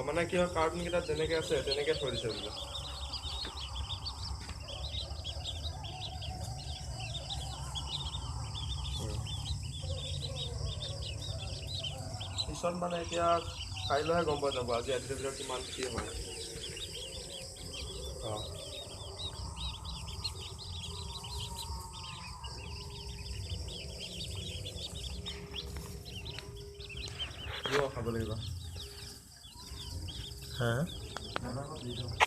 মানে কি হয় কাৰ্টুনকেইটাত যেনেকৈ আছে তেনেকৈ থৈ দিছে বোলে। পিছত মানে এতিয়া কাইলৈহে গম পোৱা যাব, আজি ৰাতিটোৰ ভিতৰত কিমান কি হয়। অঁ খাব লাগিব। হা দাদা দি দিওঁ।